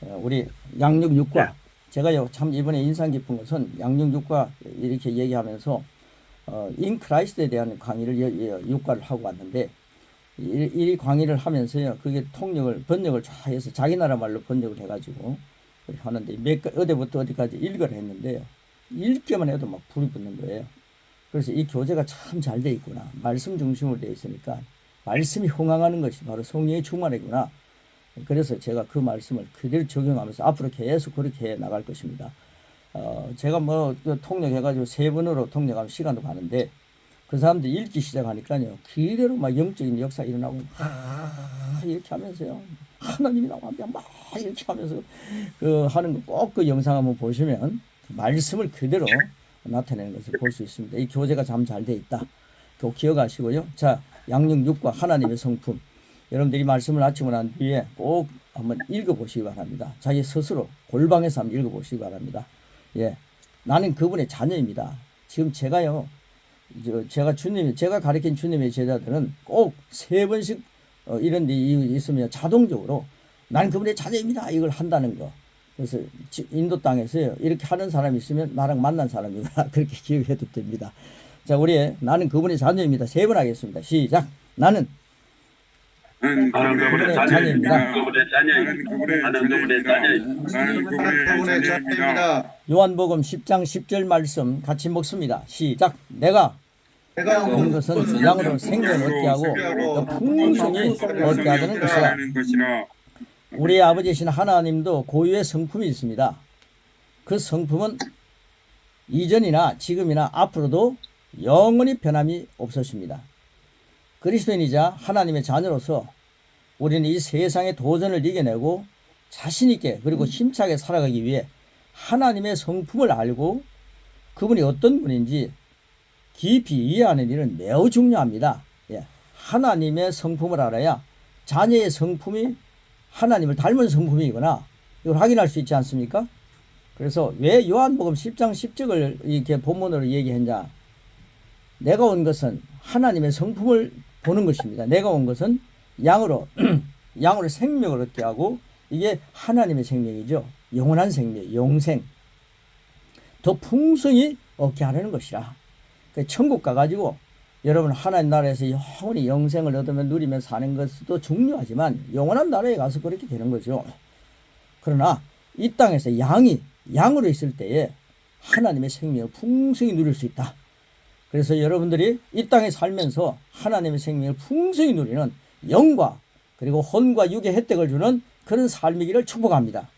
우리 양육육과 제가요 참 이번에 인상 깊은 것은 양육육과 이렇게 얘기하면서 인 크라이스트에 대한 강의를 육과를 하고 왔는데 이 강의를 하면서요 그게 번역을 쫙 해서 자기 나라 말로 번역을 해가지고 하는데 어디부터 어디까지 읽으라 했는데요 읽기만 해도 막 불이 붙는 거예요. 그래서 이 교재가 참 잘 돼 있구나. 말씀 중심으로 돼 있으니까 말씀이 흥황하는 것이 바로 성령의 충만이구나. 그래서 제가 그 말씀을 그대로 적용하면서 앞으로 계속 그렇게 해 나갈 것입니다. 제가 뭐 통역해가지고 세 번으로 통역하면 시간도 가는데 그 사람들 읽기 시작하니까요 그대로 막 영적인 역사 일어나고 이렇게 하면서요 하나님이 나와면 막 이렇게 하면서 그 하는 거 꼭 그 영상 한번 보시면 말씀을 그대로 나타내는 것을 볼 수 있습니다. 이 교재가 참 잘 돼 있다. 꼭 기억하시고요. 자, 양육육과 하나님의 성품. 여러분들이 말씀을 아치고 난 뒤에 꼭 한번 읽어보시기 바랍니다. 자기 스스로 골방에서 한번 읽어보시기 바랍니다. 예, 나는 그분의 자녀입니다. 지금 제가요, 제가 가르친 주님의 제자들은 꼭 3번씩 이런 데 있으면 자동적으로 나는 그분의 자녀입니다. 이걸 한다는 거. 그래서 인도 땅에서요 이렇게 하는 사람이 있으면 나랑 만난 사람이구나 그렇게 기억해도 됩니다. 자, 우리 나는 그분의 자녀입니다. 3번 하겠습니다. 시작. 나는 그분의 자녀입니다. 나는 그분의 자녀입니다. 요한복음 10장 10절 말씀 같이 먹습니다. 시작. 내가 온 것은 양으로 생명을 얻게 하고 또 풍성히 얻게 하는 것이라. 우리 아버지이신 하나님도 고유의 성품이 있습니다. 그 성품은 이전이나 지금이나 앞으로도 영원히 변함이 없으십니다. 그리스도인이자 하나님의 자녀로서 우리는 이 세상의 도전을 이겨내고 자신있게 그리고 힘차게 살아가기 위해 하나님의 성품을 알고 그분이 어떤 분인지 깊이 이해하는 일은 매우 중요합니다. 예. 하나님의 성품을 알아야 자녀의 성품이 하나님을 닮은 성품이거나 이걸 확인할 수 있지 않습니까? 그래서 왜 요한복음 10장 10절을 이렇게 본문으로 얘기했냐? 내가 온 것은 하나님의 성품을 보는 것입니다. 내가 온 것은 양으로 생명을 얻게 하고 이게 하나님의 생명이죠. 영원한 생명, 영생. 더 풍성히 얻게 하려는 것이라. 천국 가가지고 여러분 하나님 나라에서 영원히 영생을 얻으면 누리며 사는 것도 중요하지만 영원한 나라에 가서 그렇게 되는 거죠. 그러나 이 땅에서 양으로 있을 때에 하나님의 생명을 풍성히 누릴 수 있다. 그래서 여러분들이 이 땅에 살면서 하나님의 생명을 풍성히 누리는 영과 그리고 혼과 육의 혜택을 주는 그런 삶이기를 축복합니다.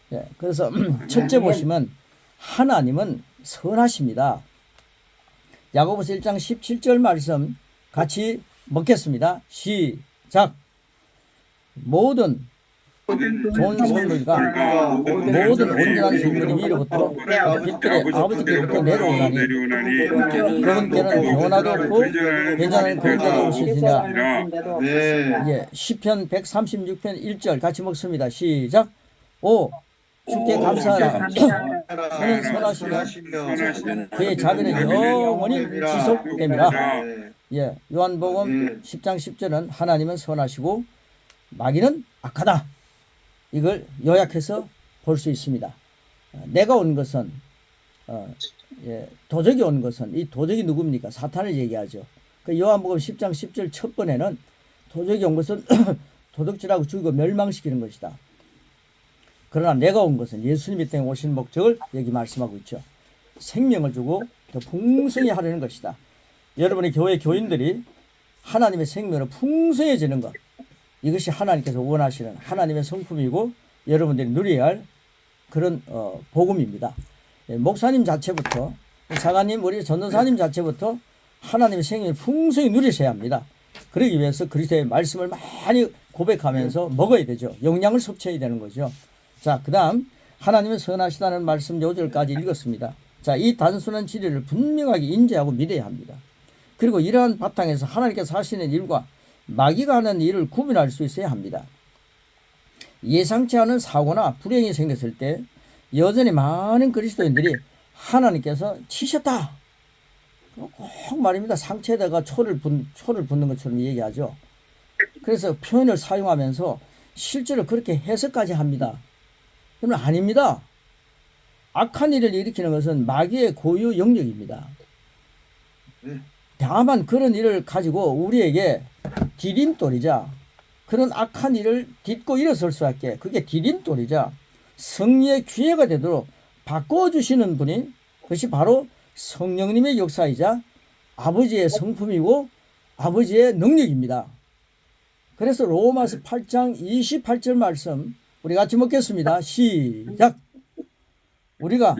네, 그래서 첫째 보시면 하나님은 선하십니다. 야고보서 1장 17절 말씀 같이 먹겠습니다. 시작. 모든 좋은 선물과 모든 온전한 선물이 위로부터 빛들의 아버지께로부터 내려오나니 그분께는 변화도 없고 괜찮은 긍휼이 오시리라. 예, 시편 136편 1절 같이 먹습니다. 시작. 오 주께 감사하라. 그는 선하시며 그의 자비는 영원히 지속됩니다. 예, 요한복음 10장 10절은 하나님은 선하시고 마귀는 악하다. 이걸 요약해서 볼 수 있습니다. 내가 온 것은 도적이 온 것은 이 도적이 누굽니까? 사탄을 얘기하죠. 그 요한복음 10장 10절 첫 번에는 도적이 온 것은 도둑질하고 죽이고 멸망시키는 것이다. 그러나 내가 온 것은 예수님이 땅에 오신 목적을 여기 말씀하고 있죠. 생명을 주고 더 풍성히 하려는 것이다. 여러분의 교회 교인들이 하나님의 생명을 풍성해지는 것, 이것이 하나님께서 원하시는 하나님의 성품이고 여러분들이 누려야 할 그런 복음입니다. 목사님 자체부터 사관님 우리 전도사님 자체부터 하나님의 생명을 풍성히 누리셔야 합니다. 그러기 위해서 그리스도의 말씀을 많이 고백하면서 먹어야 되죠. 영양을 섭취해야 되는 거죠. 자, 그 다음 하나님은 선하시다는 말씀 요절까지 읽었습니다. 자, 이 단순한 진리를 분명하게 인지하고 믿어야 합니다. 그리고 이러한 바탕에서 하나님께서 하시는 일과 마귀가 하는 일을 구분할 수 있어야 합니다. 예상치 않은 사고나 불행이 생겼을 때 여전히 많은 그리스도인들이 하나님께서 치셨다. 꼭 말입니다. 상처에다가 초를 붓는 것처럼 얘기하죠. 그래서 표현을 사용하면서 실제로 그렇게 해석까지 합니다. 그러면 아닙니다. 악한 일을 일으키는 것은 마귀의 고유 영역입니다. 다만 그런 일을 가지고 우리에게 디딤돌이자 그런 악한 일을 딛고 일어설 수밖에 그게 디딤돌이자 승리의 기회가 되도록 바꿔주시는 분이 그것이 바로 성령님의 역사이자 아버지의 성품이고 아버지의 능력입니다. 그래서 로마서 8장 28절 말씀 우리 같이 먹겠습니다. 시작. 우리가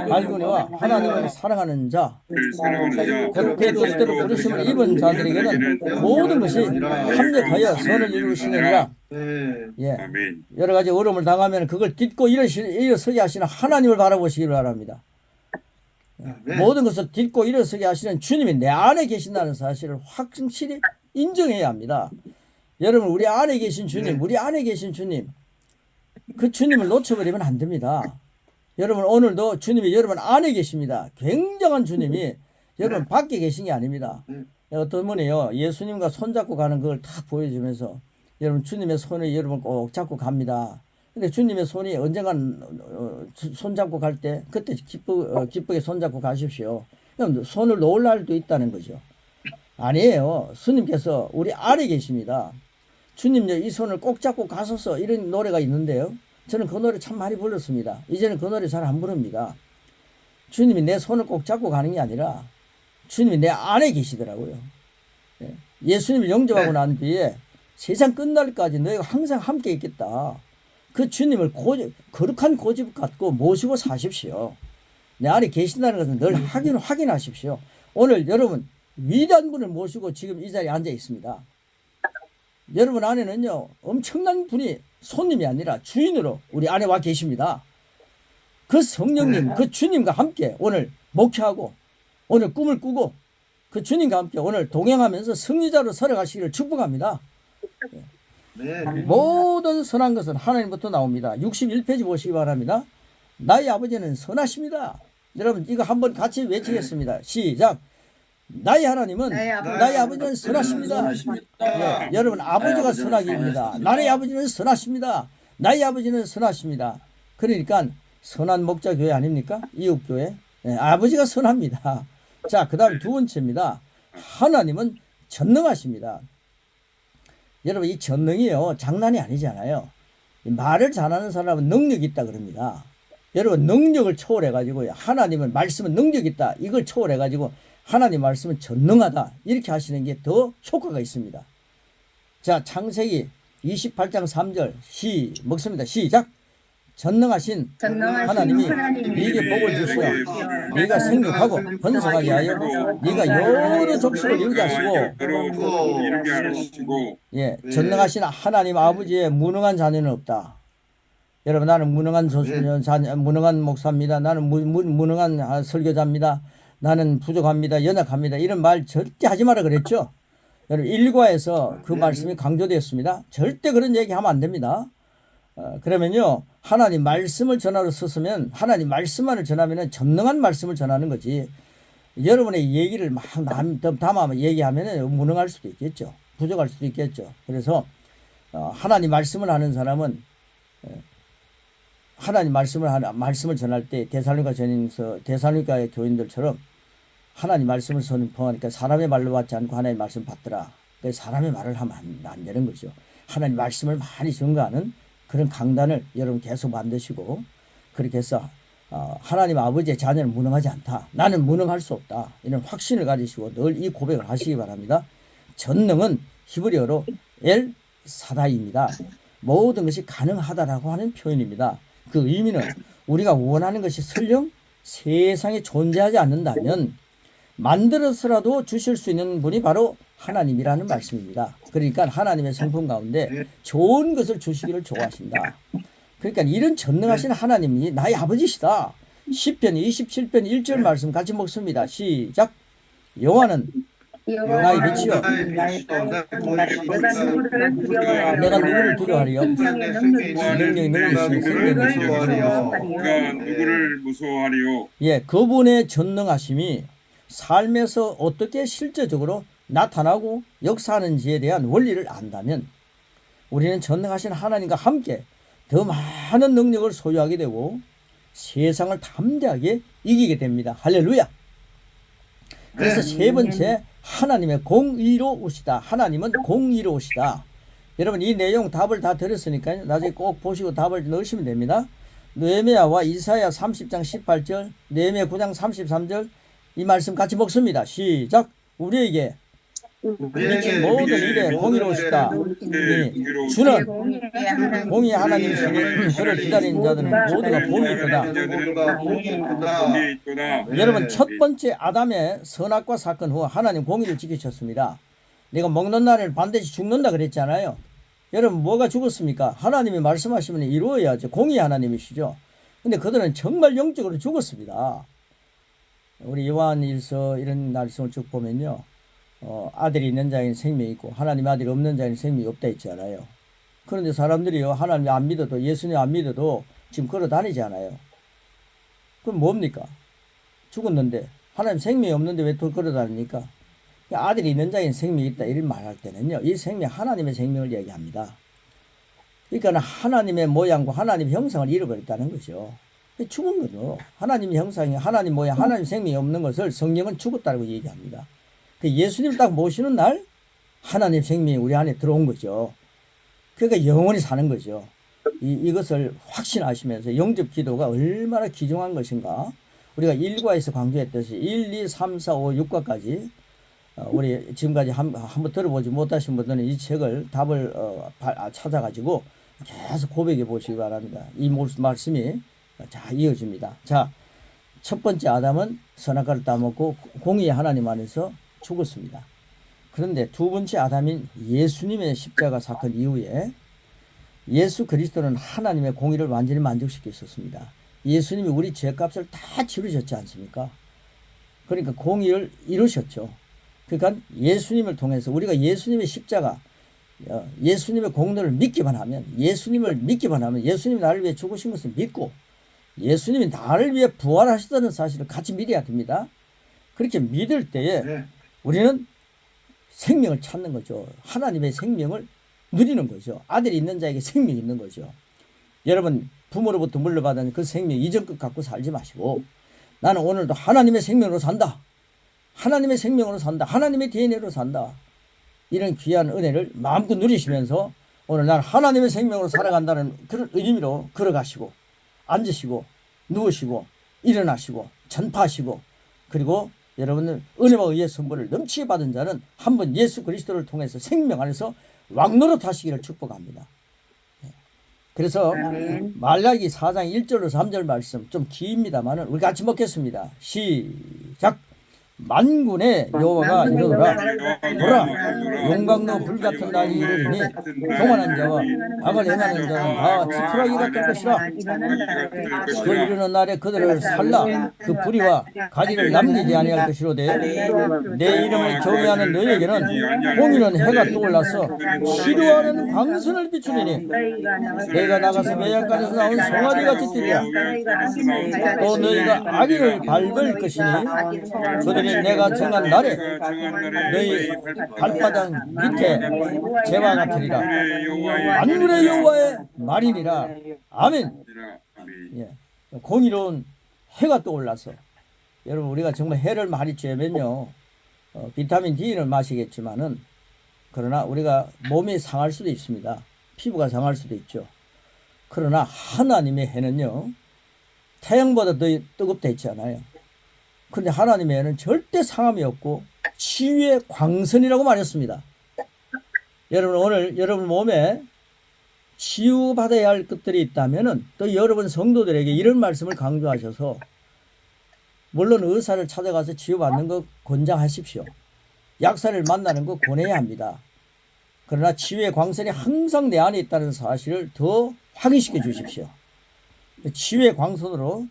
알거니와 하나님을 사랑하는 자, 곧 그의 뜻대로 부르심을 입은 자들에게는 모든 것이 합력하여 선을 이루시느니라. 예, 아멘. 여러 가지 어려움을 당하면 그걸 딛고 일어서게 하시는 하나님을 바라보시기 바랍니다. 모든 것을 딛고 일어서게 하시는 주님이 내 안에 계신다는 사실을 확실히 인정해야 합니다. 여러분, 우리 안에 계신 주님, 우리 안에 계신 주님, 그 주님을 놓쳐버리면 안 됩니다. 여러분, 오늘도 주님이 여러분 안에 계십니다. 굉장한 주님이 여러분 밖에 계신 게 아닙니다. 어떤 분이요, 예수님과 손잡고 가는 걸 딱 보여주면서 여러분 주님의 손을 여러분 꼭 잡고 갑니다. 근데 주님의 손이 언젠간 손잡고 갈 때 그때 기쁘게 손잡고 가십시오. 그럼 손을 놓을 날도 있다는 거죠. 아니에요. 스님께서 우리 안에 계십니다. 주님 이 손을 꼭 잡고 가소서, 이런 노래가 있는데요. 저는 그 노래 참 많이 불렀습니다. 이제는 그 노래 잘 안 부릅니다. 주님이 내 손을 꼭 잡고 가는 게 아니라 주님이 내 안에 계시더라고요. 예수님을 영접하고 난 뒤에 세상 끝날까지 너희가 항상 함께 있겠다. 그 주님을 거룩한 고집 갖고 모시고 사십시오. 내 안에 계신다는 것은 늘 확인하십시오. 오늘 여러분 위대한 분을 모시고 지금 이 자리에 앉아 있습니다. 여러분 안에는요 엄청난 분이 손님이 아니라 주인으로 우리 안에 와 계십니다. 그 성령님, 그 주님과 함께 오늘 목회하고 오늘 꿈을 꾸고 그 주님과 함께 오늘 동행하면서 승리자로 살아가시기를 축복합니다. 모든 선한 것은 하나님부터 나옵니다. 61페이지 보시기 바랍니다. 나의 아버지는 선하십니다. 여러분 이거 한번 같이 외치겠습니다. 시작. 나의 하나님은 나의 아버지는 선하십니다. 예, 여러분 아버지가 선하기입니다. 나의 아버지는 선하십니다. 나의 아버지는 선하십니다. 그러니까 선한 목자교회 아닙니까? 이웃교회. 예, 아버지가 선합니다. 자, 그 다음 두 번째입니다. 하나님은 전능하십니다. 여러분 이 전능이요 장난이 아니잖아요. 말을 잘하는 사람은 능력이 있다 그럽니다. 여러분 능력을 초월해가지고 하나님은 말씀은 능력이 있다, 이걸 초월해가지고 하나님 말씀은 전능하다, 이렇게 하시는 게 더 효과가 있습니다. 자, 창세기 28장 3절 먹습니다. 시작. 전능하신 하나님이 네게 복을 주시어 네가 생육하고 번성하게 하여 네가 여러 족속을 이루게 하시고, 예, 전능하신 하나님 아버지의 무능한 자녀는 없다. 여러분 나는 무능한 무능한 목사입니다. 나는 무능한 설교자입니다. 나는 부족합니다. 연약합니다. 이런 말 절대 하지 마라 그랬죠. 여러분 일과에서 그 말씀이 강조되었습니다. 절대 그런 얘기 하면 안 됩니다. 그러면요 하나님 말씀을 전하러 썼으면 하나님 말씀만을 전하면은 전능한 말씀을 전하는 거지. 여러분의 얘기를 막 담아 얘기하면은 무능할 수도 있겠죠. 부족할 수도 있겠죠. 그래서 하나님 말씀을 하는 사람은 하나님 말씀을 전할 때 데살로니가의 교인들처럼 하나님 말씀을 선포하니까 사람의 말로 받지 않고 하나님의 말씀 받더라. 사람의 말을 하면 안 되는 거죠. 하나님 말씀을 많이 증거하는 그런 강단을 여러분 계속 만드시고, 그렇게 해서 하나님 아버지의 자녀는 무능하지 않다, 나는 무능할 수 없다, 이런 확신을 가지시고 늘 이 고백을 하시기 바랍니다. 전능은 히브리어로 엘 사다입니다. 모든 것이 가능하다라고 하는 표현입니다. 그 의미는 우리가 원하는 것이 설령 세상에 존재하지 않는다면 만들어서라도 주실 수 있는 분이 바로 하나님이라는 말씀입니다. 그러니까 하나님의 성품 가운데 좋은 것을 주시기를 좋아하신다. 그러니까 이런 전능하신 하나님이 나의 아버지시다. 시편 27편 1절 말씀 같이 먹습니다. 시작. 여호와는 나의 빛이요 내가 누구를 두려워하리요? 능력이 능력이시니 생명이시니 누구를 무서워하리요? 예, 그분의 전능하심이 삶에서 어떻게 실제적으로 나타나고 역사하는지에 대한 원리를 안다면 우리는 전능하신 하나님과 함께 더 많은 능력을 소유하게 되고 세상을 담대하게 이기게 됩니다. 할렐루야. 그래서 세 번째, 하나님의 공의로우시다. 하나님은 공의로우시다. 여러분 이 내용 답을 다 드렸으니까 나중에 꼭 보시고 답을 넣으시면 됩니다. 느헤미야와 이사야 30장 18절, 느헤미야 9장 33절 이 말씀 같이 먹습니다. 시작. 우리에게 미친 모든 일에 공의로우시다. 주는 공의 하나님이시니 그를 기다리는 자들은 모두가 복이 있도다. 여러분 첫 번째 아담의 선악과 사건 후 하나님 공의를 지키셨습니다. 내가 먹는 날에는 반드시 죽는다 그랬잖아요. 여러분 뭐가 죽었습니까? 하나님이 말씀하시면 이루어야죠. 공의 하나님이시죠. 근데 그들은 정말 영적으로 죽었습니다. 우리 요한일서 이런 말씀을 쭉 보면요. 아들이 있는 자에는 생명이 있고 하나님 아들이 없는 자에는 생명이 없다 했잖아요. 그런데 사람들이요. 하나님 안 믿어도 예수님 안 믿어도 지금 걸어 다니지 않아요. 그럼 뭡니까? 죽었는데 하나님 생명이 없는데 왜 또 걸어 다닙니까? 아들이 있는 자에는 생명이 있다 이런 말할 때는요. 이 생명 하나님의 생명을 얘기합니다. 그러니까 하나님의 모양과 하나님의 형상을 잃어버렸다는 거죠. 죽은 거죠. 하나님의 형상이 하나님 모양 하나님 생명이 없는 것을 성경은 죽었다고 얘기합니다. 예수님 딱 모시는 날 하나님 생명이 우리 안에 들어온 거죠. 그러니까 영원히 사는 거죠. 이것을 확신하시면서 영접 기도가 얼마나 귀중한 것인가. 우리가 1과에서 강조했듯이 1, 2, 3, 4, 5, 6과까지 우리 지금까지 한번 들어보지 못하신 분들은 이 책을 답을 찾아가지고 계속 고백해 보시기 바랍니다. 이 말씀이 자 이어집니다. 자, 첫 번째 아담은 선악과를 따먹고 공의의 하나님 안에서 죽었습니다. 그런데 두 번째 아담인 예수님의 십자가 사건 이후에 예수 그리스도는 하나님의 공의를 완전히 만족시켰었습니다. 예수님이 우리 죄값을 다 치르셨지 않습니까? 그러니까 공의를 이루셨죠. 그러니까 예수님을 통해서 우리가 예수님의 십자가, 예수님의 공로를 믿기만 하면, 예수님을 믿기만 하면, 예수님이 나를 위해 죽으신 것을 믿고 예수님이 나를 위해 부활하셨다는 사실을 같이 믿어야 됩니다. 그렇게 믿을 때에 우리는 생명을 찾는 거죠. 하나님의 생명을 누리는 거죠. 아들이 있는 자에게 생명이 있는 거죠. 여러분 부모로부터 물려받은 그 생명 이전 것 갖고 살지 마시고 나는 오늘도 하나님의 생명으로 산다. 하나님의 생명으로 산다. 하나님의 DNA로 산다. 이런 귀한 은혜를 마음껏 누리시면서 오늘 난 하나님의 생명으로 살아간다는 그런 의미로 걸어가시고 앉으시고 누우시고 일어나시고 전파하시고 그리고 여러분들 은혜와 의의 선물을 넘치게 받은 자는 한번 예수 그리스도를 통해서 생명 안에서 왕노릇 하시기를 축복합니다. 그래서 말라기 4장 1절로 3절 말씀 좀 깁니다만은 우리 같이 먹겠습니다. 시작. 만군의 여호와가 이르노라 보라 용광로 불같은 날이 이르리니 교만한 자와 악을 행하는 자는 다 지푸라기가 될 것이라. 그 이르는 날에 그들을 살라 그 뿌리와 가지를 남기지 아니할 것이로되 내 이름을 경외하는 너에게는 공의는 해가 떠올라서 치료하는 광선을 비추리니 내가 나가서 매양간에서 나온 송아지같이 뛰리라. 또 너희가 악인을 밟을 것이니 그들이 내가 정한 날에 너희 발바닥 밑에 재와 같으리라. 만군의 여호와의 말이니라. 아멘. 예. 공의로운 해가 떠올라서 여러분 우리가 정말 해를 많이 쬐면요 비타민 D를 마시겠지만은 그러나 우리가 몸이 상할 수도 있습니다. 피부가 상할 수도 있죠. 그러나 하나님의 해는요 태양보다 더 뜨겁다 했잖아요. 그런데 하나님의 해는 절대 상함이 없고 치유의 광선이라고 말했습니다. 여러분 오늘 여러분 몸에 치유받아야 할 것들이 있다면은 또 여러분 성도들에게 이런 말씀을 강조하셔서 물론 의사를 찾아가서 치유받는 거 권장하십시오. 약사를 만나는 거 권해야 합니다. 그러나 치유의 광선이 항상 내 안에 있다는 사실을 더 확인시켜 주십시오. 치유의 광선으로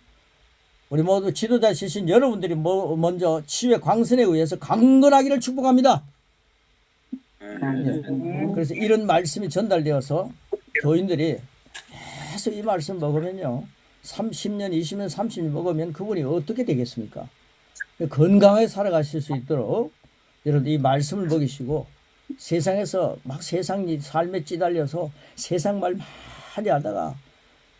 우리 모두 지도자시신 여러분들이 먼저 치유의 광선에 의해서 강건하기를 축복합니다. 예. 그래서 이런 말씀이 전달되어서 교인들이 계속 이 말씀 먹으면요 30년 20년 30년 먹으면 그분이 어떻게 되겠습니까? 건강하게 살아가실 수 있도록 여러분 이 말씀을 먹이시고 세상에서 막 세상 삶에 찌달려서 세상 말 많이 하다가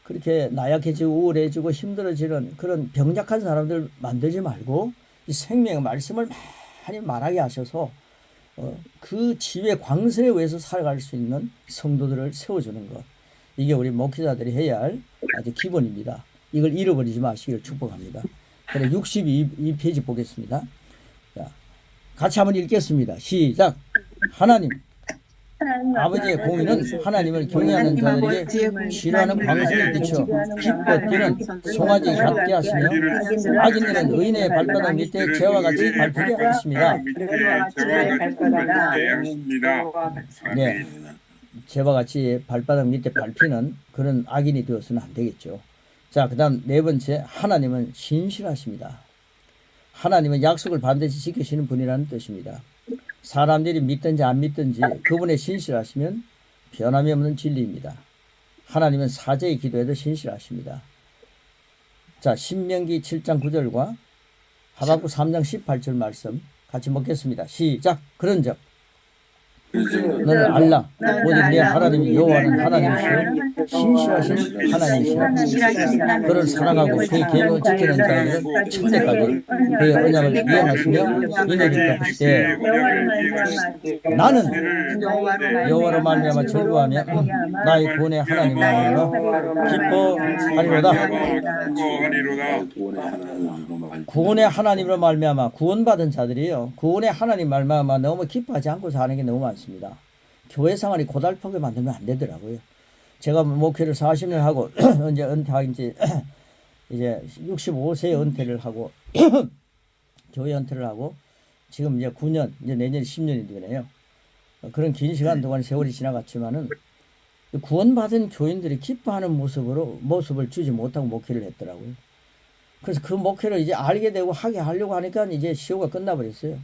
그렇게 나약해지고 우울해지고 힘들어지는 그런 병약한 사람들 만들지 말고 이 생명의 말씀을 많이 말하게 하셔서 그 지혜 광선에 의해서 살아갈 수 있는 성도들을 세워주는 것. 이게 우리 목회자들이 해야 할 아주 기본입니다. 이걸 잃어버리지 마시기를 축복합니다. 그래 62페이지 보겠습니다. 자, 같이 한번 읽겠습니다. 시작. 하나님 아버지의 공의는 하나님을 경외하는 자들에게 치료하는 광선을 비춰 기뻐 뛰는 송아지 같게 하시며 악인들은 의인의 발바닥 밑에 죄와 같이 밟히게 하십니다. 네, 죄와 같이 발바닥 밑에 밟히는 그런 악인이 되어서는 안 되겠죠. 자, 그 다음 네 번째, 하나님은 신실하십니다. 하나님은 약속을 반드시 지키시는 분이라는 뜻입니다. 사람들이 믿든지 안 믿든지 그분의 신실하시면 변함이 없는 진리입니다. 하나님은 사제의 기도에도 신실하십니다. 자, 신명기 7장 9절과 하박국 3장 18절 말씀 같이 먹겠습니다. 시작. 그런즉 너는 알라 오직 내 하나님이 여호와는 하나님이시요 신실하신 하나님이시라. 그를 사랑하고 그의 계명을 지키는 자들은 천대까지 그의 언약을 이행하시며 인내를 갚으시되 나는 여호와로 말미암아 즐거워하며 나의 구원의 하나님을 기뻐하리로다. 구원의 하나님으로 말미암아 구원받은 자들이요 구원의 하나님 말미암아 너무 기뻐하지 않고 사는 게 너무 많습니다. 교회 생활이 고달프게 만들면 안 되더라고요. 제가 목회를 40년 하고 이제 은퇴한 지 이제 65세에 은퇴를 하고 교회 은퇴를 하고 지금 이제 9년 이제 내년에 10년이 되네요. 그런 긴 시간 동안 세월이 지나갔지만은 구원받은 교인들이 기뻐하는 모습을 주지 못하고 목회를 했더라고요. 그래서 그 목회를 이제 알게 되고 하게 하려고 하니까 이제 시효가 끝나버렸어요.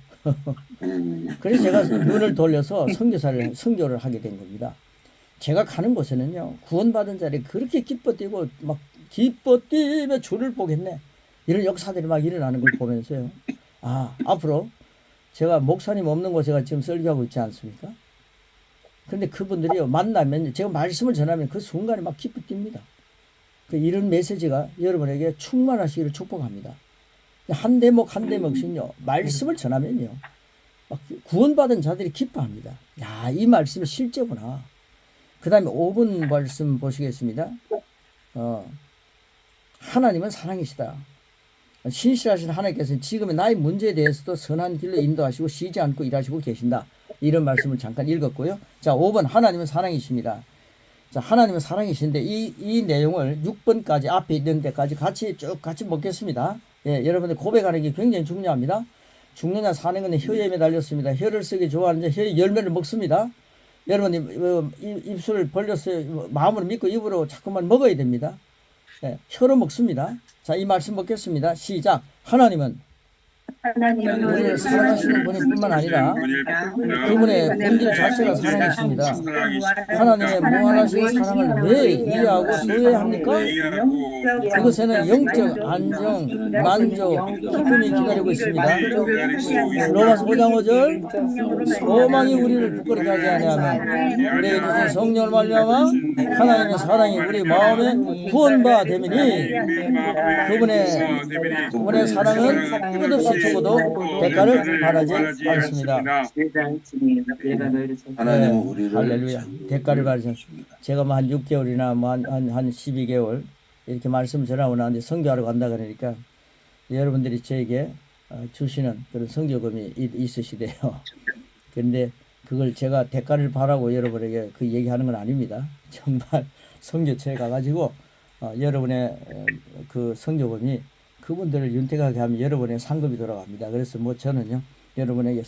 그래서 제가 눈을 돌려서 선교를 하게 된 겁니다. 제가 가는 곳에는요, 구원받은 자들이 그렇게 기뻐 뛰고 막 기뻐 뛰며 주를 보겠네. 이런 역사들이 막 일어나는 걸 보면서요. 아, 앞으로 제가 목사님 없는 곳에 지금 설교하고 있지 않습니까? 근데 그분들이요, 만나면 제가 말씀을 전하면 그 순간에 막 기뻐 뜁니다. 이런 메시지가 여러분에게 충만하시기를 축복합니다. 한 대목 한 대목씩요, 말씀을 전하면요, 막 구원받은 자들이 기뻐합니다. 야, 이 말씀이 실제구나. 그 다음에 5분 말씀 보시겠습니다. 하나님은 사랑이시다. 신실하신 하나님께서는 지금의 나의 문제에 대해서도 선한 길로 인도하시고 쉬지 않고 일하시고 계신다. 이런 말씀을 잠깐 읽었고요. 자, 5번 하나님은 사랑이십니다. 자, 하나님은 사랑이신데 이 내용을 6번까지 앞에 있는 데까지 같이 먹겠습니다. 예, 여러분들 고백하는 게 굉장히 중요합니다. 죽느냐 사는 건 혀에 매달렸습니다. 혀를 쓰기 좋아하는데 혀의 열매를 먹습니다. 여러분이 입술을 벌렸어요. 마음으로 믿고 입으로 자꾸만 먹어야 됩니다. 예, 혀로 먹습니다. 자, 이 말씀 먹겠습니다. 시작. 하나님은 우리를 사랑하시는 분일 뿐만 아니라 그분의 본질 자체가 사랑이십니다. 하나님의 무한하신 사랑을 왜 이해하고 소유해야 합니까? 그것에는 영적 안정, 만족, 기쁨이 기다리고 있습니다. 로마서 5장 5절 소망이 우리를 부끄럽게 하지 아니하면 우리에게 주신 성령을 말미암아 하나님의 사랑이 우리 마음에 구원바 되미니 그분의 사랑은 끝없이 주고도 대가를 바라지 않습니다. 하나님은 우리를 할렐루야. 대가를 바라지 않습니다. 제가 한 6개월이나 한 12개월 이렇게 말씀 전하고 나는데 선교하러 간다 그러니까 여러분들이 저에게 주시는 그런 선교금이 있으시대요. 그런데 그걸 제가 대가를 바라고 여러분에게 그 얘기하는 건 아닙니다. 정말 선교처에 가가지고 여러분의 그 선교금이 그분들을 윤택하게 하면 여러분의 상급이 돌아갑니다. 그래서 뭐 저는요, 여러분에게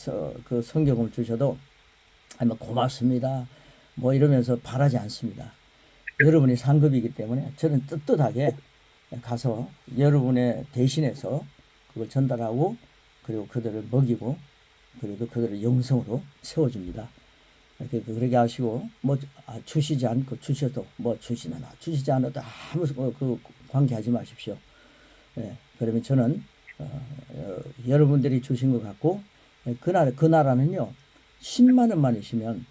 그 선교금을 주셔도 고맙습니다. 뭐 이러면서 바라지 않습니다. 여러분이 상급이기 때문에 저는 떳떳하게 가서 여러분의 대신해서 그걸 전달하고 그리고 그들을 먹이고 그리고 그들을 영성으로 세워줍니다. 그렇게 하시고 뭐 주시지 않고 주셔도 뭐 주시지 않아도 아무 그 관계하지 마십시오. 예, 그러면 저는 여러분들이 주신 것 같고 그 나라는요 10만 원만이시면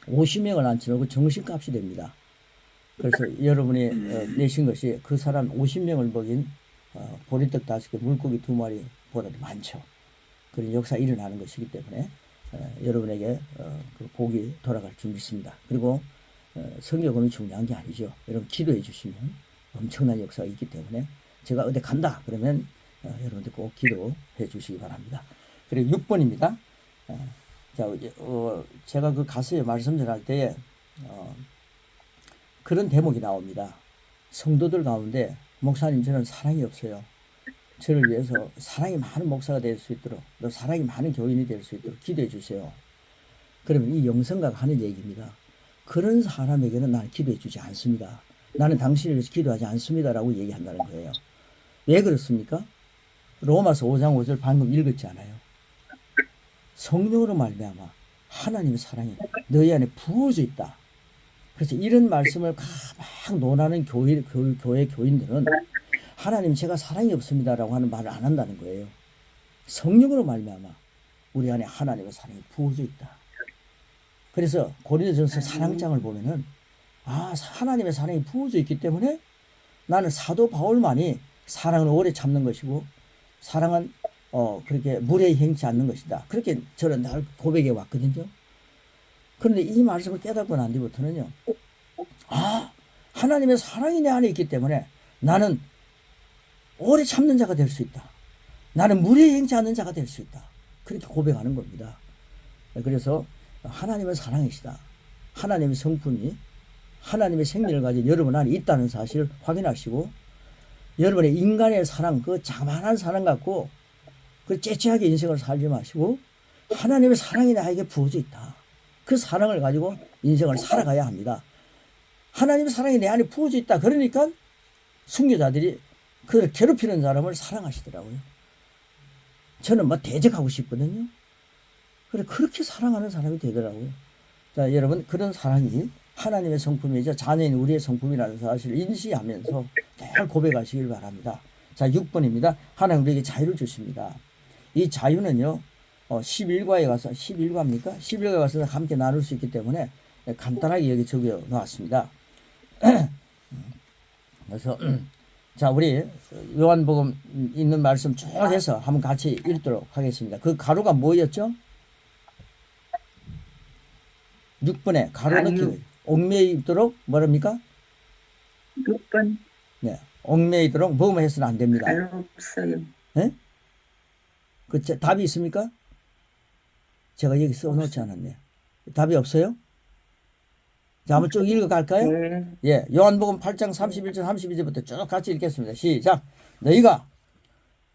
50명을 앉혀놓고 정신값이 됩니다. 그래서 여러분이 내신 것이 그 사람 50명을 먹인 보리떡 5개, 물고기 2마리보다도 많죠. 그런 역사 일어나는 것이기 때문에 여러분에게 그 복이 돌아갈 줄 믿습니다. 그리고 성경음이 중요한 게 아니죠. 여러분 기도해 주시면 엄청난 역사가 있기 때문에 제가 어디 간다 그러면 여러분들 꼭 기도해 주시기 바랍니다. 그리고 6번입니다. 자, 제가 그 가수에 말씀 전할 때에 그런 대목이 나옵니다. 성도들 가운데 목사님 저는 사랑이 없어요. 저를 위해서 사랑이 많은 목사가 될 수 있도록 또 사랑이 많은 교인이 될 수 있도록 기도해 주세요. 그러면 이 영성가가 하는 얘기입니다. 그런 사람에게는 나는 기도해 주지 않습니다. 나는 당신을 위해서 기도하지 않습니다 라고 얘기한다는 거예요. 왜 그렇습니까? 로마서 5장 5절 방금 읽었지 않아요? 성령으로 말미암아 하나님의 사랑이 너희 안에 부어져 있다. 그래서 이런 말씀을 막 논하는 교회 교인들은 하나님 제가 사랑이 없습니다라고 하는 말을 안 한다는 거예요. 성령으로 말미암아 우리 안에 하나님의 사랑이 부어져 있다. 그래서 고린도전서 사랑장을 보면은 하나님의 사랑이 부어져 있기 때문에 나는 사도 바울만이 사랑은 오래 참는 것이고 사랑은 그렇게 무례히 행치 않는 것이다. 그렇게 저는 날 고백해 왔거든요. 그런데 이 말씀을 깨닫고 난 뒤부터는요. 하나님의 사랑이 내 안에 있기 때문에 나는 오래 참는 자가 될 수 있다. 나는 무례히 행치 않는 자가 될 수 있다. 그렇게 고백하는 겁니다. 그래서 하나님은 사랑이시다. 하나님의 성품이 하나님의 생명을 가진 여러분 안에 있다는 사실을 확인하시고 여러분의 인간의 사랑, 그 자만한 사랑 갖고 그 째째하게 인생을 살지 마시고 하나님의 사랑이 나에게 부어져 있다. 그 사랑을 가지고 인생을 살아가야 합니다. 하나님의 사랑이 내 안에 부어져 있다. 그러니까 순교자들이 그를 괴롭히는 사람을 사랑하시더라고요. 저는 대적하고 싶거든요. 그래 그렇게 사랑하는 사람이 되더라고요. 자, 여러분 그런 사랑이 하나님의 성품이자 자녀인 우리의 성품이라는 사실을 인식하면서 잘 고백하시길 바랍니다. 자, 6번입니다. 하나님 우리에게 자유를 주십니다. 이 자유는요. 11과에 가서 11과입니까? 11과에 가서 함께 나눌 수 있기 때문에 간단하게 여기 적어 놓았습니다. 그래서 자, 우리 요한복음 있는 말씀 쭉 해서 한번 같이 읽도록 하겠습니다. 그 가루가 뭐였죠? 6번에 가루 넣기. 옥매이도록 뭐랍니까? 6번. 네, 옥매이도록 뭐뭐 해서는 안 됩니다. 없어요. 네? 그 답이 있습니까? 제가 여기 써놓지 않았네. 답이 없어요? 자, 한번 쭉 읽어갈까요? 네. 예, 요한복음 8장 31절 32절부터 쭉 같이 읽겠습니다. 시작. 너희가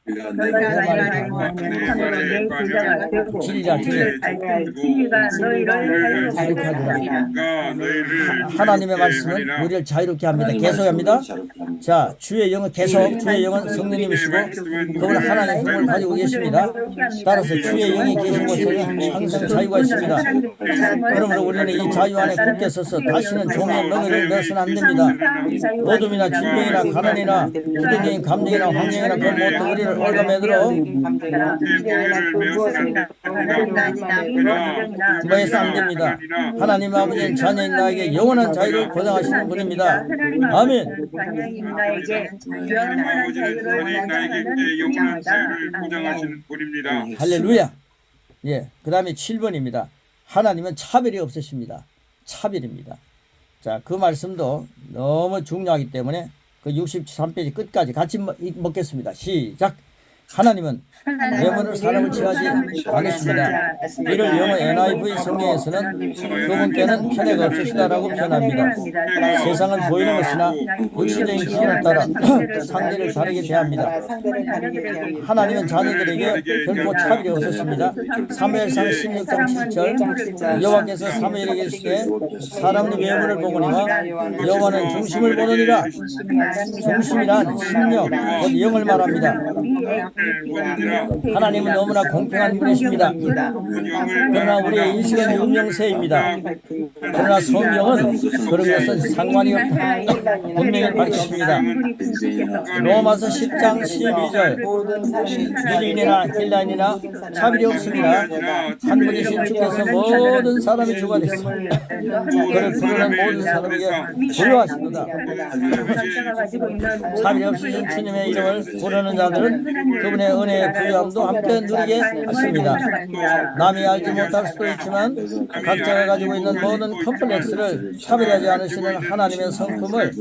너희가 나를 구하면 참으로 내 제자가 되고 진리가 진리를 알게 진리가 너희를 자유케 하리라. 하나님의 말씀은 우리를 자유롭게 합니다. 계속합니다. 자, 주의 영은 계속 주의 영은 성령님이시고 그분은 하나님의 성을 가지고 계십니다. 따라서 주의 영이 계신 곳에는 항상 자유가 있습니다. 그러므로 우리는 이 자유 안에 굳게 서서 다시는 종의 멍에를 넣어서는 안 됩니다. 어둠이나 질병이나 가난이나 부정적인 감정이나 환경이나 그 모든 우리를 올가매들어 뭐해서 안 됩니다. 하나님 아버지는 자녀인 나에게 영원한 자유를 보장하시는 분입니다. 아멘. 할렐루야. 예, 그 다음에 7번입니다. 하나님은 차별이 없으십니다. 차별입니다. 자, 그 말씀도 너무 중요하기 때문에 그 63페이지 끝까지 같이 먹겠습니다. 시작. 하나님은 외모를 사람을 취하지 않으십니다. 이를 영어 NIV 성경에서는 그분께는 편애가 없으시다라고 표현합니다. 세상은 보이는 것이나 육신적인 기준을 따라 상대를 다르게 대합니다. 하나님은 자녀들에게 결코 차별이 없으십니다. 사무엘상 16장 7절 여호와께서 사무엘에게 이르시되 사람의 외모를 보거니와 여호와는 중심을 보느니라. 중심이란 심령, 곧 영을 말합니다. 하나님은 너무나 공평한 분이십니다. 그러나 우리의 인식은 윤영세입니다. 그러나 성경은 그런 것은 상관이 없다. 분명히 밝히십니다. 로마서 10장 12절 유대인이나 헬라인이나 차별이 없습니다. 한 분이신 주께서 모든 사람이 주가 됐어. 그를 부르는 모든 사람에게 부여하시도다. 차별이 없으신 주님의 이름을 부르는 자들은 그분의 은혜의 부여함도 함께 누리게 하십니다. 남이 알지 못할 수도 있지만 각자가 가지고 있는 모든 컴플렉스를 차별하지 않으시는 하나님의 성품을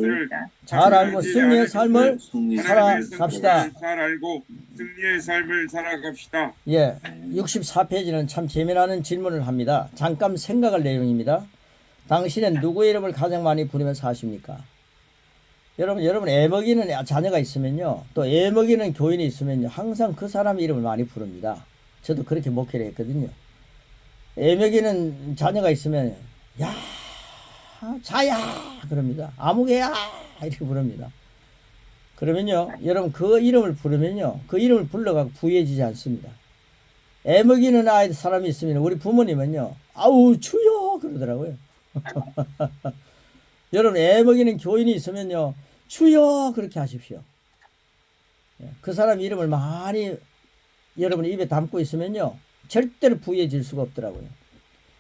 잘 알고 승리의 삶을 살아갑시다. 잘 알고 승리의 삶을 살아갑시다. 예, 64페이지는 참 재미나는 질문을 합니다. 잠깐 생각할 내용입니다. 당신은 누구의 이름을 가장 많이 부르며 사십니까? 여러분 애먹이는 자녀가 있으면요, 또 애먹이는 교인이 있으면요, 항상 그 사람 이름을 많이 부릅니다. 저도 그렇게 목회를 했거든요. 애먹이는 자녀가 있으면 야, 자야 그럽니다. 아무개야 이렇게 부릅니다. 그러면요, 여러분 그 이름을 부르면요, 그 이름을 불러가고 부유해지지 않습니다. 애먹이는 아이 사람이 있으면 우리 부모님은요, 아우 주여 그러더라고요. 여러분 애먹이는 교인이 있으면요, 주여 그렇게 하십시오. 그 사람 이름을 많이 여러분 입에 담고 있으면요, 절대로 부유해질 수가 없더라고요.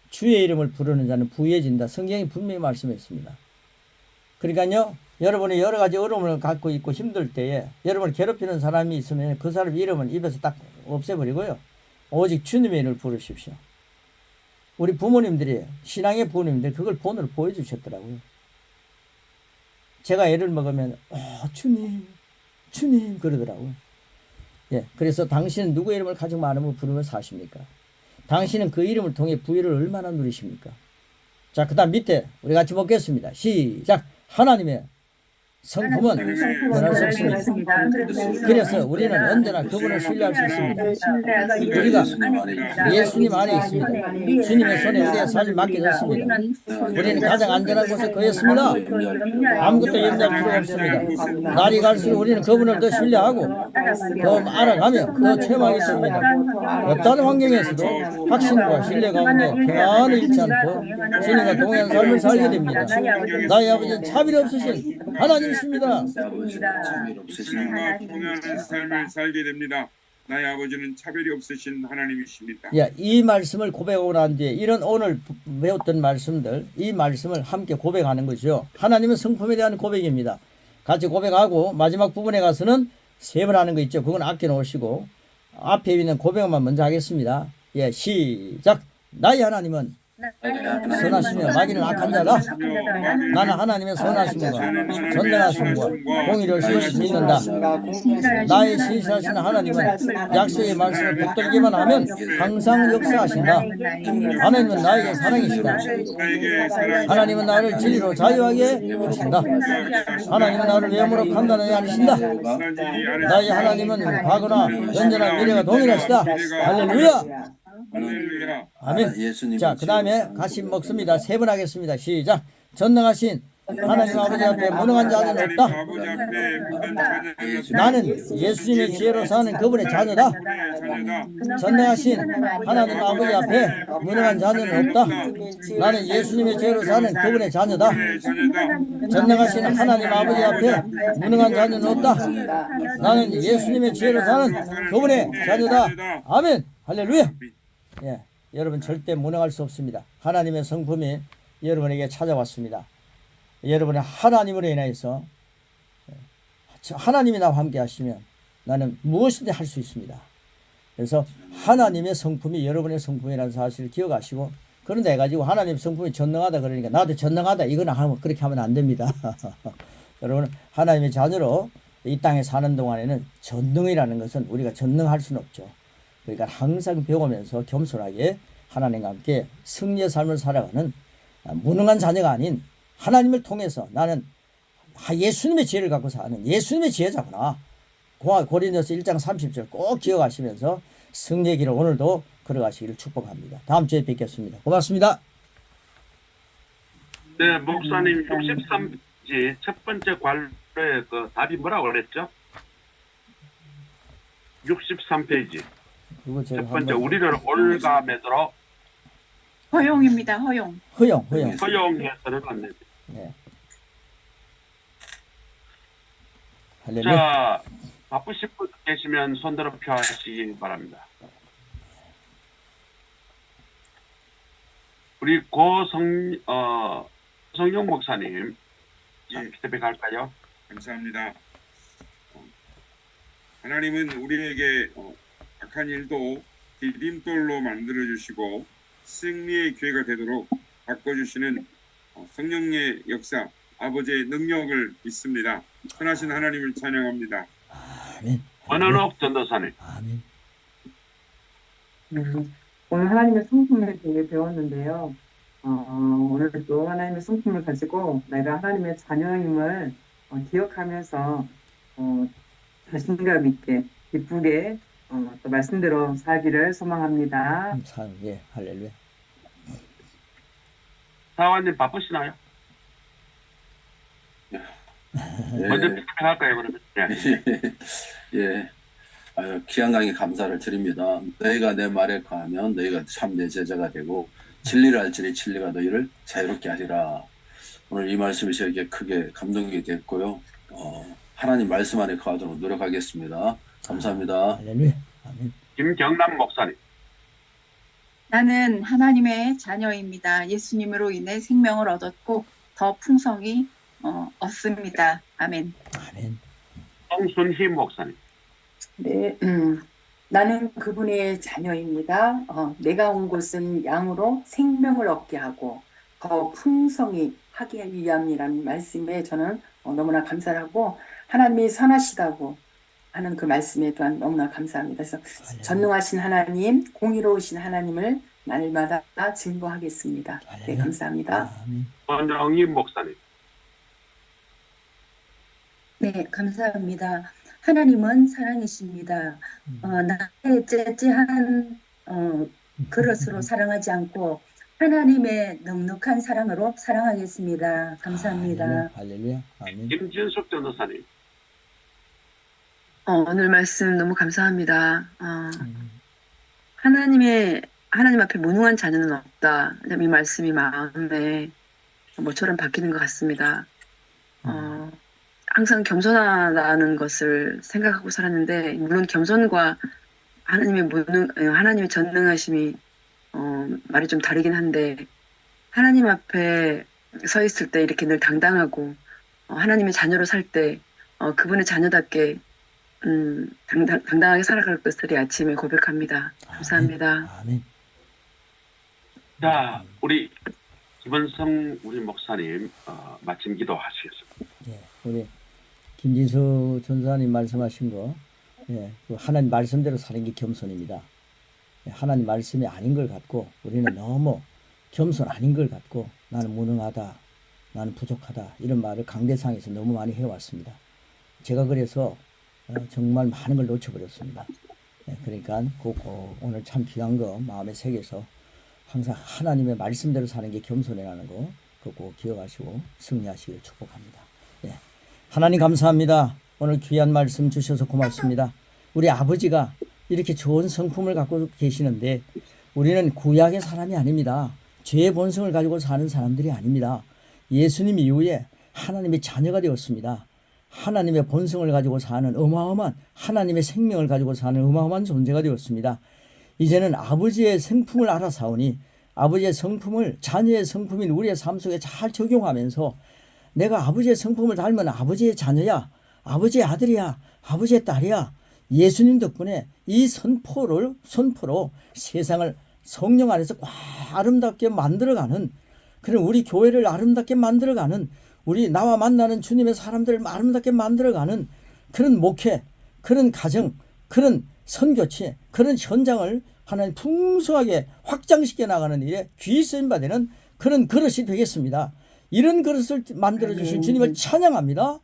주의 이름을 부르는 자는 부유해진다. 성경이 분명히 말씀했습니다. 그러니까요, 여러분이 여러 가지 어려움을 갖고 있고 힘들 때에 여러분을 괴롭히는 사람이 있으면 그 사람 이름은 입에서 딱 없애버리고요, 오직 주님의 이름을 부르십시오. 우리 부모님들이, 신앙의 부모님들이 그걸 본으로 보여주셨더라고요. 제가 애를 먹으면 주님 그러더라고요. 예, 그래서 당신은 누구의 이름을 가장 많으면 부르며 사십니까? 당신은 그 이름을 통해 부유를 얼마나 누리십니까? 자, 그 다음 밑에 우리 같이 먹겠습니다. 시작. 하나님의 성품은 변할 수 없습니다. 그래서 우리는 언제나 그분을 신뢰할 수 있습니다. 우리가 예수님 안에 있습니다. 주님의 손에 우리의 삶이 맡겨졌습니다. 우리는 가장 안전한 곳에 거했습니다. 아무것도 염려할 필요가 없습니다. 날이 갈수록 우리는 그분을 더 신뢰하고 더 알아가며 더 체험하게 됩니다. 어떤 환경에서도 확신과 신뢰 가운데 평안을 잃지 않고 주님과 동행한 삶을 살게 됩니다. 나의 아버지는 차별 없으신 하나님이십니다. 주님과 동행하는 삶을 살게 됩니다. 나의 아버지는 차별이 없으신 하나님이십니다. 예, 이 말씀을 고백하고 난 뒤에 이런 오늘 배웠던 말씀들, 이 말씀을 함께 고백하는 거죠. 하나님의 성품에 대한 고백입니다. 같이 고백하고 마지막 부분에 가서는 세 번 하는 거 있죠. 그건 아껴 놓으시고 앞에 있는 고백만 먼저 하겠습니다. 예, 시작. 나의 하나님은 선하시며 마귀는 악한 자다. 나는 하나님의 선하심과 전능하심과 공의로우심을 믿는다. 나의 신실하신 하나님은 약속의 말씀을 붙들기만 하면 항상 역사하신다. 하나님은 나에게 사랑이시다. 하나님은 나를 진리로 자유하게 하신다. 하나님은 나를 외모로 판단하지 않으신다. 나의 하나님은 과거나 현재나 미래가 동일하시다. 할렐루야. 아멘. 자, 그 다음에 같이 먹습니다. 세 번 하겠습니다. 시작. 전능하신 하나님 아버지 앞에 무능한 자는 없다. 나는 예수님의 지혜로 사는 그분의 자녀다. 전능하신 하나님 아버지 앞에 무능한 자녀는 없다. 나는 예수님의 지혜로 사는 그분의 자녀다. 전능하신 하나님 아버지 앞에 무능한 자녀는 없다. 나는 예수님의 지혜로 사는 그분의 자녀다. 아멘. 할렐루야. 예, 여러분 절대 무능할 수 없습니다. 하나님의 성품이 여러분에게 찾아왔습니다. 여러분의 하나님으로 인해서 하나님이 나와 함께 하시면 나는 무엇이든 할 수 있습니다. 그래서 하나님의 성품이 여러분의 성품이라는 사실을 기억하시고, 그런데 해가지고 하나님의 성품이 전능하다 그러니까 나도 전능하다 이거는 하면 그렇게 하면 안 됩니다. 여러분 하나님의 자녀로 이 땅에 사는 동안에는 전능이라는 것은 우리가 전능할 수는 없죠. 그러니까 항상 배우면서 겸손하게 하나님과 함께 승리의 삶을 살아가는 무능한 자녀가 아닌 하나님을 통해서 나는 예수님의 지혜를 갖고 사는 예수님의 지혜자구나. 고린도서 1장 30절 꼭 기억하시면서 승리의 길을 오늘도 걸어가시기를 축복합니다. 다음 주에 뵙겠습니다. 고맙습니다. 네, 목사님 63페이지 첫 번째 관로의 그 답이 뭐라고 그랬죠? 63페이지. 그거 제가 첫 번째, 한번 우리를 올가매도록 허용입니다. 허용. 허용. 허용해서는 안 됩니다. 네. 할렐루야. 자, 바쁘신 분 계시면 손들어 표하시기 바랍니다. 우리 성용 목사님, 예, 피드백 할까요? 감사합니다. 하나님은 우리에게 악한 일도 디딤돌로 만들어 주시고 승리의 기회가 되도록 바꿔주시는 성령의 역사, 아버지의 능력을 믿습니다. 선하신 하나님을 찬양합니다. 아멘. 원은옥 전도사님. 아멘. 오늘 하나님의 성품에 대해 배웠는데요. 오늘 또 하나님의 성품을 가지고 내가 하나님의 자녀임을 기억하면서 자신감 있게 기쁘게 또 말씀대로 살기를 소망합니다. 예, 할렐루야. 사관님 바쁘시나요? 먼저 피드백 할까요, 그러면? 네. 예, 귀한 강의 감사를 드립니다. 너희가 내 말에 거하면 너희가 참 내 제자가 되고 진리를 알지니 진리가 너희를 자유롭게 하리라. 오늘 이 말씀이 저에게 크게 감동이 됐고요. 하나님 말씀 안에 거하도록 노력하겠습니다. 감사합니다. 할렐루야. 아멘. 김경남 목사님. 나는 하나님의 자녀입니다. 예수님으로 인해 생명을 얻었고 더 풍성히 얻습니다. 아멘. 아멘. 홍순희 목사님. 네, 나는 그분의 자녀입니다. 내가 온 곳은 양으로 생명을 얻게 하고 더 풍성히 하기 위함이라는 말씀에 저는 너무나 감사하고 하나님이 선하시다고 하는 그 말씀에 또한 너무나 감사합니다. 그래서 전능하신 하나님, 공의로우신 하나님을 날마다 증거하겠습니다. 네, 감사합니다. 아멘. 권정희 목사님. 네, 감사합니다. 하나님은 사랑이십니다. 나의 째째한 그릇으로 사랑하지 않고 하나님의 넉넉한 사랑으로 사랑하겠습니다. 감사합니다. 할렐루야. 아멘. 김진숙 전도사님. 오늘 말씀 너무 감사합니다. 하나님 앞에 무능한 자녀는 없다. 이 말씀이 마음에 뭐처럼 박히는 것 같습니다. 항상 겸손하다는 것을 생각하고 살았는데, 물론 겸손과 하나님의 전능하심이 말이 좀 다르긴 한데, 하나님 앞에 서 있을 때 이렇게 늘 당당하고 하나님의 자녀로 살 때 그분의 자녀답게 당당하게 살아갈 것을 아침에 고백합니다. 감사합니다. 아멘. 자, 우리 김원성 우리 목사님 마침 기도하시겠습니다. 예, 우리 김진수 전사님 말씀하신 거, 예, 그 하나님 말씀대로 사는 게 겸손입니다. 예, 하나님 말씀이 아닌 걸 갖고 우리는 너무 겸손 아닌 걸 갖고 나는 무능하다, 나는 부족하다 이런 말을 강대상에서 너무 많이 해왔습니다. 제가 그래서 정말 많은 걸 놓쳐버렸습니다. 예, 그러니까 꼭 오늘 참 귀한 거 마음에 새겨서 항상 하나님의 말씀대로 사는 게 겸손이라는 거 그거 꼭 기억하시고 승리하시길 축복합니다. 예. 하나님 감사합니다. 오늘 귀한 말씀 주셔서 고맙습니다. 우리 아버지가 이렇게 좋은 성품을 갖고 계시는데 우리는 구약의 사람이 아닙니다. 죄의 본성을 가지고 사는 사람들이 아닙니다. 예수님 이후에 하나님의 자녀가 되었습니다. 하나님의 본성을 가지고 사는 어마어마한 하나님의 생명을 가지고 사는 어마어마한 존재가 되었습니다. 이제는 아버지의 성품을 알아사오니 아버지의 성품을 자녀의 성품인 우리의 삶 속에 잘 적용하면서 내가 아버지의 성품을 닮은 아버지의 자녀야, 아버지의 아들이야, 아버지의 딸이야. 예수님 덕분에 이 선포로 세상을 성령 안에서 아름답게 만들어가는 그런 우리 교회를 아름답게 만들어가는 우리 나와 만나는 주님의 사람들을 아름답게 만들어가는 그런 목회, 그런 가정, 그런 선교체, 그런 현장을 하나님 풍성하게 확장시켜 나가는 일에 귀 쓰임 받는 그런 그릇이 되겠습니다. 이런 그릇을 만들어주신 주님을 찬양합니다.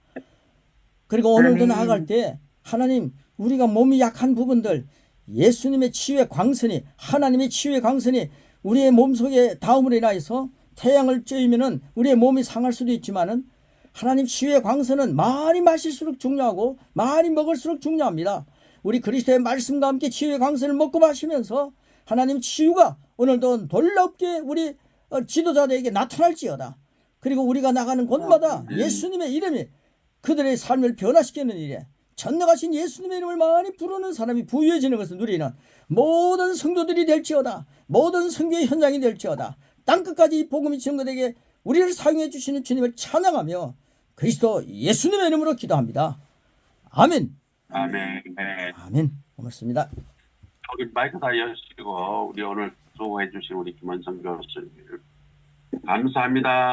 그리고 오늘도 나아갈 때 하나님 우리가 몸이 약한 부분들 예수님의 치유의 광선이 하나님의 치유의 광선이 우리의 몸속에 닿음으로 인하여서 태양을 쬐면은 우리의 몸이 상할 수도 있지만은 하나님 치유의 광선은 많이 마실수록 중요하고 많이 먹을수록 중요합니다. 우리 그리스도의 말씀과 함께 치유의 강선을 먹고 마시면서 하나님 치유가 오늘도 놀랍게 우리 지도자들에게 나타날지어다. 그리고 우리가 나가는 곳마다 예수님의 이름이 그들의 삶을 변화시키는 일에 전능하신 예수님의 이름을 많이 부르는 사람이 부유해지는 것을 누리는 모든 성도들이 될지어다. 모든 선교의 현장이 될지어다. 땅끝까지 이 복음이 전거되게 우리를 사용해 주시는 주님을 찬양하며 그리스도 예수님의 이름으로 기도합니다. 아멘. 아멘. 네. 아멘. 고맙습니다. 우리 마이크 다 여시고 우리 오늘 수고해 주신 우리 김원성 교수님 감사합니다.